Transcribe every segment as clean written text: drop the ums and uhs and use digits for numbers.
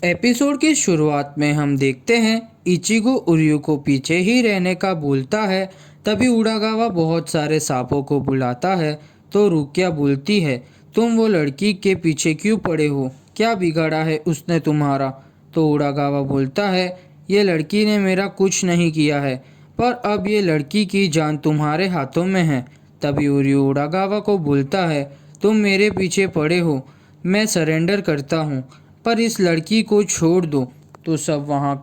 Episode की शुरुआत में हम देखते हैं इचिगो उर्यू को पीछे ही रहने का बोलता है। तभी उड़ागावा बहुत सारे सांपों को बुलाता है तो रुकिया बोलती है, तुम वो लड़की के पीछे क्यों पड़े हो, क्या बिगाड़ा है उसने तुम्हारा। तो उड़ागावा बोलता है, ये लड़की ने मेरा कुछ नहीं किया है, पर अब ये लड़की की जान तुम्हारे हाथों में है। तभी उर्यू उड़ागावा को बोलता है, तुम मेरे पीछे पड़े हो, मैं सरेंडर करता हूँ, पर इस लड़की को छोड़ दो। तो सब वहाँ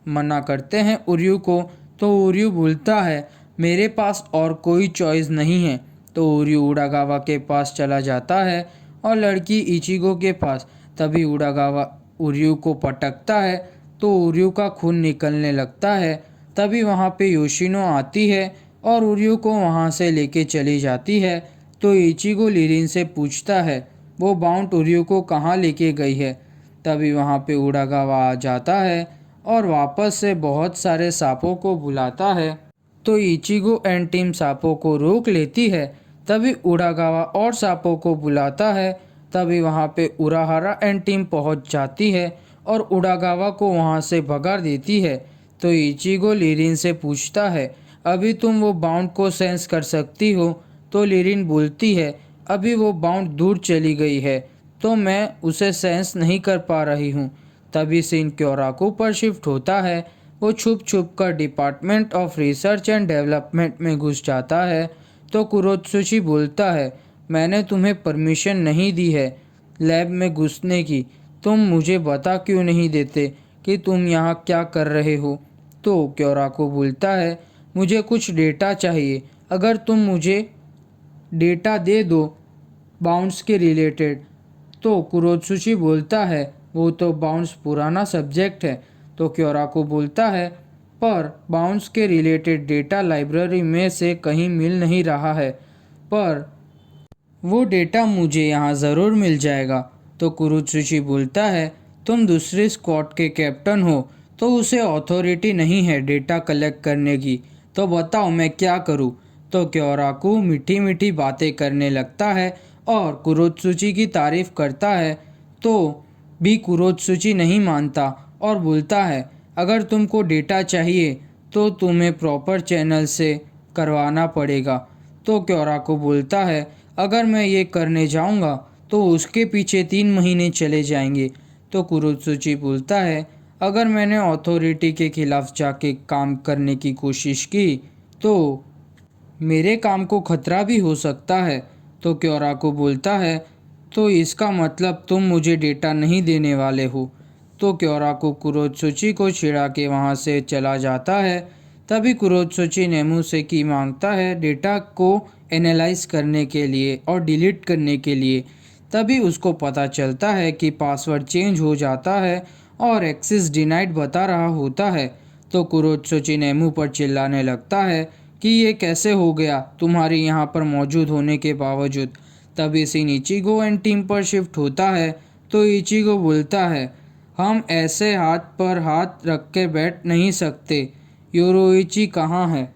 मना करते हैं उर्यू को। तो उर्यू बोलता है, मेरे पास और कोई चॉइस नहीं है। तो उर्यू उड़ागावा के पास चला जाता है और लड़की इचिगो के पास। तभी उड़ागावा उर्यू को पटकता है तो उर्यू का खून निकलने लगता है। तभी वहाँ पे योशिनो आती है और उर्यू को वहाँ से लेके चली जाती है। तो इचिगो लिरिन से पूछता है, वो बाउंड उर्यू को कहाँ लेके गई है। तभी वहाँ पे उड़ागावा आ जाता है और वापस से बहुत सारे सांपों को बुलाता है। तो इचिगो एंड टीम सांपों को रोक लेती है। तभी उड़ागावा और सांपों को बुलाता है। तभी वहाँ पे उराहारा एंड टीम पहुँच जाती है और उड़ागावा को वहाँ से भगा देती है। तो इचिगो लिरिन से पूछता है, अभी तुम वो बाउंड को सेंस कर सकती हो। तो लिरिन बोलती है, अभी वो बाउंड दूर चली गई है तो मैं उसे सेंस नहीं कर पा रही हूँ। तभी सीन क्योराकू पर शिफ्ट होता है। वो छुप छुप कर department of research and development में घुस जाता है। तो कुरोत्सुची बोलता है, मैंने तुम्हें परमिशन नहीं दी है लैब में घुसने की, तुम मुझे बता क्यों नहीं देते कि तुम यहाँ क्या कर रहे हो। तो क्योराकू बोलता है, मुझे कुछ डेटा चाहिए, अगर तुम मुझे डेटा दे दो बाउंड्स के रिलेटेड। तो कुरोत्सुची बोलता है, वो तो बाउंस पुराना सब्जेक्ट है। तो क्योराको बोलता है, पर बाउंस के रिलेटेड डेटा लाइब्रेरी में से कहीं मिल नहीं रहा है, पर वो डेटा मुझे यहाँ ज़रूर मिल जाएगा। तो कुरोत्सुची बोलता है, तुम दूसरे स्क्वाड के कैप्टन हो तो उसे अथॉरिटी नहीं है डेटा कलेक्ट करने की, तो बताओ मैं क्या करूँ। तो क्योराकू मीठी मीठी बातें करने लगता है और कुरोत्सुची की तारीफ करता है। तो भी कुरोत्सुची नहीं मानता और बोलता है, अगर तुमको डेटा चाहिए तो तुम्हें प्रॉपर चैनल से करवाना पड़ेगा। तो क्योराको बोलता है, अगर मैं ये करने जाऊंगा तो उसके पीछे 3 महीने चले जाएंगे। तो कुरोत्सुची बोलता है, अगर मैंने अथॉरिटी के खिलाफ जाके काम करने की कोशिश की तो मेरे काम को खतरा भी हो सकता है। तो क्योराको बोलता है, तो इसका मतलब तुम मुझे डेटा नहीं देने वाले हो। तो क्योराको कुरोत्सुची को छिड़ा के वहाँ से चला जाता है। तभी कुरोत्सुची नेमू से की मांगता है डेटा को एनालाइज करने के लिए और डिलीट करने के लिए। तभी उसको पता चलता है कि पासवर्ड चेंज हो जाता है और एक्सेस डिनाइड बता रहा होता है। तो कुरोत्सुची नेमू पर चिल्लाने लगता है कि ये कैसे हो गया तुम्हारे यहाँ पर मौजूद होने के बावजूद। तभी सीन इचिगो एंड टीम पर शिफ्ट होता है। तो इचिगो बोलता है, हम ऐसे हाथ पर हाथ रख के बैठ नहीं सकते, योरोइची कहाँ है।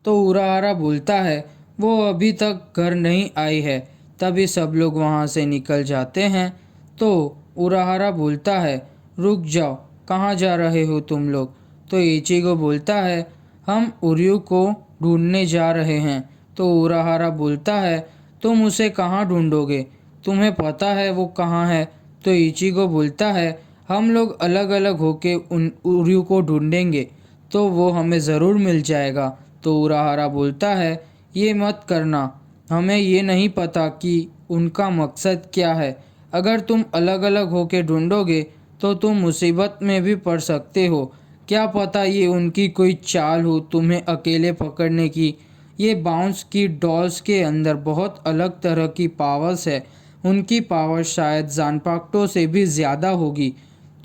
तो उराहारा बोलता है, वो अभी तक घर नहीं आई है। तभी सब लोग वहाँ से निकल जाते हैं। तो उराहारा बोलता है, रुक जाओ, कहाँ जा रहे हो तुम लोग। तो इचिगो बोलता है, हम उर्यू को ढूंढने जा रहे हैं। तो उराहारा बोलता है, तुम उसे कहाँ ढूंढोगे, तुम्हें पता है वो कहाँ है। तो इचिगो बोलता है, हम लोग अलग अलग होके उन उर्यू को ढूंढेंगे तो वो हमें ज़रूर मिल जाएगा। तो उराहारा बोलता है, ये मत करना, हमें ये नहीं पता कि उनका मकसद क्या है, अगर तुम अलग अलग होके ढूंढोगे तो तुम मुसीबत में भी पड़ सकते हो, क्या पता ये उनकी कोई चाल हो तुम्हें अकेले पकड़ने की। ये बाउंस की डॉल्स के अंदर बहुत अलग तरह की पावर्स है, उनकी पावर शायद जानपाक्टो से भी ज़्यादा होगी,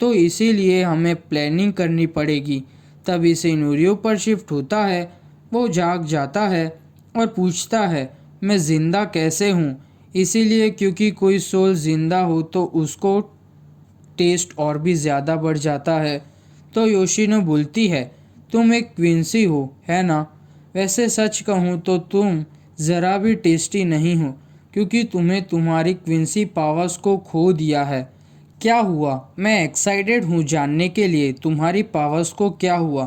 तो इसीलिए हमें प्लानिंग करनी पड़ेगी। तभी से नूरियो पर शिफ्ट होता है। वो जाग जाता है और पूछता है, मैं ज़िंदा कैसे हूँ। इसीलिए क्योंकि कोई सोल ज़िंदा हो तो उसको टेस्ट और भी ज़्यादा बढ़ जाता है। तो योशिनो बोलती है, तुम एक क्विंसी हो है ना। वैसे सच कहूँ तो तुम ज़रा भी टेस्टी नहीं हो, क्योंकि तुम्हें तुम्हारी क्विंसी पावर्स को खो दिया है। क्या हुआ? मैं एक्साइटेड हूँ जानने के लिए तुम्हारी पावर्स को क्या हुआ।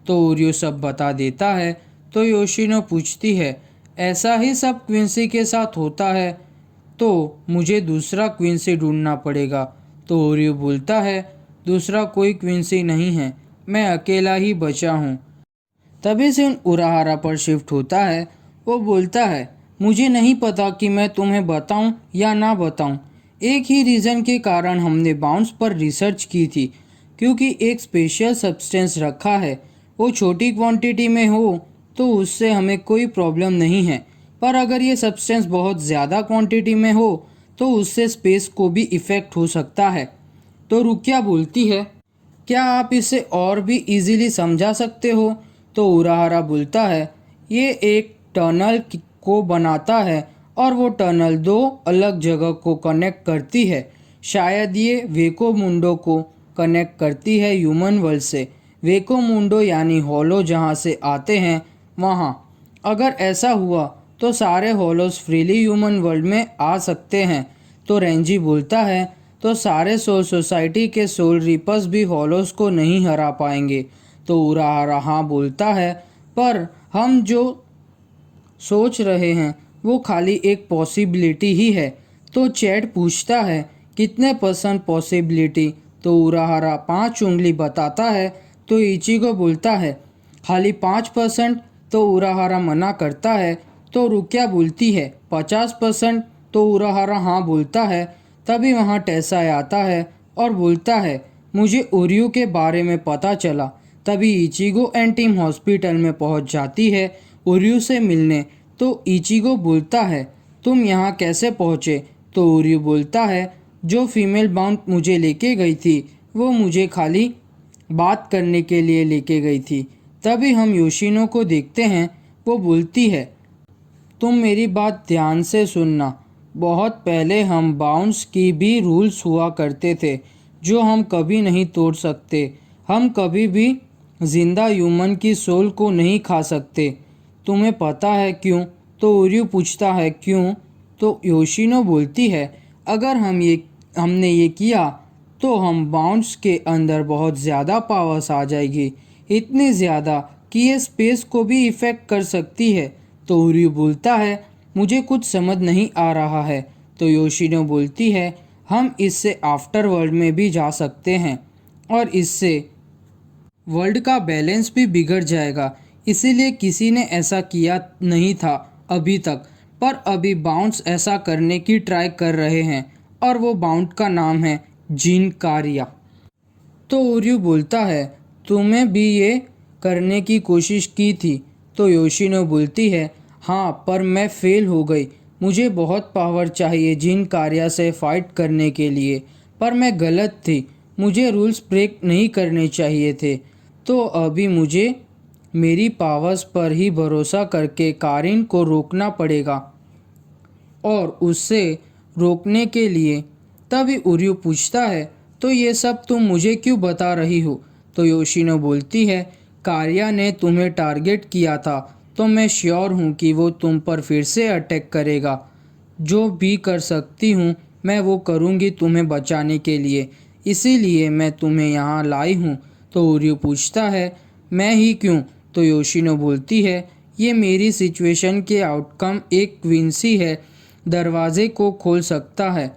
तो ओरियो सब बता देता है। तो योशिनो पूछती है, ऐसा ही सब क्विंसी के साथ होता है तो मुझे दूसरा क्विंसी ढूंढना पड़ेगा। तो ओरियो बोलता है, दूसरा कोई क्विंसी नहीं है, मैं अकेला ही बचा हूँ। तभी सीन उराहारा पर शिफ्ट होता है। वो बोलता है, मुझे नहीं पता कि मैं तुम्हें बताऊं या ना बताऊं। एक ही रीज़न के कारण हमने बाउंस पर रिसर्च की थी, क्योंकि एक स्पेशल सब्सटेंस रखा है। वो छोटी क्वांटिटी में हो तो उससे हमें कोई प्रॉब्लम नहीं है, पर अगर ये सब्सटेंस बहुत ज़्यादा क्वांटिटी में हो तो उससे स्पेस को भी इफ़ेक्ट हो सकता है। तो रुकिया बोलती है, क्या आप इसे और भी इजीली समझा सकते हो? तो उराहारा बोलता है, ये एक टनल को बनाता है और वो टनल दो अलग जगह को कनेक्ट करती है। शायद ये वेको मुंडो को कनेक्ट करती है ह्यूमन वर्ल्ड से। वेको मुंडो यानी हॉलो जहाँ से आते हैं वहाँ। अगर ऐसा हुआ तो सारे हॉलोस फ्रीली ह्यूमन वर्ल्ड में आ सकते हैं। तो रेंजी बोलता है, तो सारे सोल सोसाइटी के सोल रीपर्स भी हॉलोस को नहीं हरा पाएंगे। तो उराहारा हाँ बोलता है, पर हम जो सोच रहे हैं वो खाली एक पॉसिबिलिटी ही है। तो चैट पूछता है, कितने % पॉसिबिलिटी? तो उराहारा 5 उंगली बताता है। तो इचिगो बोलता है, खाली 5%? तो उराहारा मना करता है। तो रुकिया बोलती है, 50%? तो उराहारा हाँ बोलता है। तभी वहाँ टेसा आता है और बोलता है, मुझे ओरियो के बारे में पता चला। तभी इचिगो एंड टीम हॉस्पिटल में पहुँच जाती है ओरियो से मिलने। तो इचिगो बोलता है, तुम यहाँ कैसे पहुँचे? तो ओरियो बोलता है, जो फीमेल बाउंड मुझे लेके गई थी वो मुझे खाली बात करने के लिए लेके गई थी। तभी हम योशिनो को देखते हैं। वो बोलती है, तुम मेरी बात ध्यान से सुनना। बहुत पहले हम बाउंस की भी रूल्स हुआ करते थे जो हम कभी नहीं तोड़ सकते। हम कभी भी जिंदा ह्यूमन की सोल को नहीं खा सकते। तुम्हें पता है क्यों? तो ओरियो पूछता है, क्यों? तो योशिनो बोलती है, अगर हमने ये किया तो हम बाउंस के अंदर बहुत ज़्यादा पावर्स आ जाएगी, इतनी ज़्यादा कि ये स्पेस को भी इफ़ेक्ट कर सकती है। तो ओरियो बोलता है, मुझे कुछ समझ नहीं आ रहा है। तो योशिनो बोलती है, हम इससे आफ्टर वर्ल्ड में भी जा सकते हैं और इससे वर्ल्ड का बैलेंस भी बिगड़ जाएगा। इसीलिए किसी ने ऐसा किया नहीं था अभी तक, पर अभी बाउंस ऐसा करने की ट्राई कर रहे हैं और वो बाउंड का नाम है जीन कारिया। तो ओरियो बोलता है, तुम्हें भी ये करने की कोशिश की थी? तो योशिनो बोलती है, हाँ, पर मैं फेल हो गई। मुझे बहुत पावर चाहिए जिन कार्या से फाइट करने के लिए, पर मैं गलत थी। मुझे रूल्स ब्रेक नहीं करने चाहिए थे। तो अभी मुझे मेरी पावर्स पर ही भरोसा करके कारिन को रोकना पड़ेगा और उससे रोकने के लिए। तभी ओरियो पूछता है, तो ये सब तुम मुझे क्यों बता रही हो? तो योशिनो बोलती है, कार्या ने तुम्हें टारगेट किया था तो मैं श्योर हूँ कि वो तुम पर फिर से अटैक करेगा। जो भी कर सकती हूँ मैं वो करूँगी तुम्हें बचाने के लिए, इसीलिए मैं तुम्हें यहाँ लाई हूँ। तो ओरियो पूछता है, मैं ही क्यों? तो योशिनो बोलती है, ये मेरी सिचुएशन के आउटकम एक क्विंसी है, दरवाजे को खोल सकता है।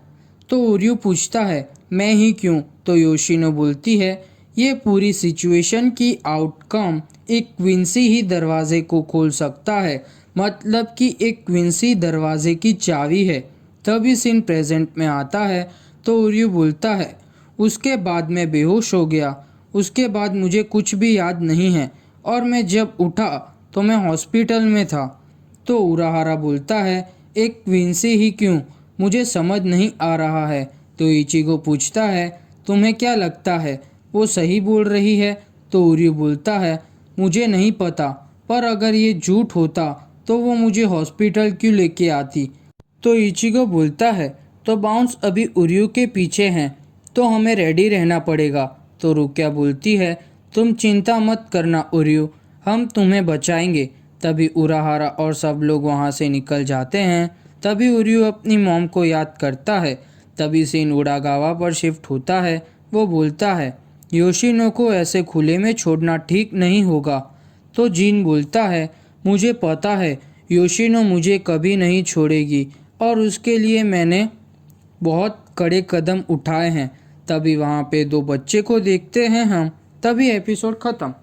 तो ओरियो पूछता है, मैं ही क्यों? तो योशिनो बोलती है, ये पूरी सिचुएशन की आउटकम एक क्विंसी ही दरवाजे को खोल सकता है, मतलब कि एक क्विंसी दरवाजे की चाबी है। तभी सीन प्रेजेंट में आता है। तो ओरियो बोलता है, उसके बाद मैं बेहोश हो गया। उसके बाद मुझे कुछ भी याद नहीं है और मैं जब उठा तो मैं हॉस्पिटल में था। तो उराहारा बोलता है, एक क्विंसी ही क्यों? मुझे समझ नहीं आ रहा है। तो इचिगो पूछता है, तुम्हें क्या लगता है वो सही बोल रही है? तो ओरियो बोलता है, मुझे नहीं पता, पर अगर ये झूठ होता तो वो मुझे हॉस्पिटल क्यों लेके आती? तो इचिगो बोलता है, तो बाउंस अभी ओरियो के पीछे हैं तो हमें रेडी रहना पड़ेगा। तो रुकिया बोलती है, तुम चिंता मत करना ओरियो, हम तुम्हें बचाएंगे। तभी उराहारा और सब लोग वहाँ से निकल जाते हैं। तभी ओरियो अपनी मॉम को याद करता है। तभी सीन उडागावा पर शिफ्ट होता है। वो बोलता है, योशिनो को ऐसे खुले में छोड़ना ठीक नहीं होगा। तो जीन बोलता है, मुझे पता है योशिनो मुझे कभी नहीं छोड़ेगी और उसके लिए मैंने बहुत कड़े कदम उठाए हैं। तभी वहाँ पे दो बच्चे को देखते हैं हम। तभी एपिसोड ख़त्म।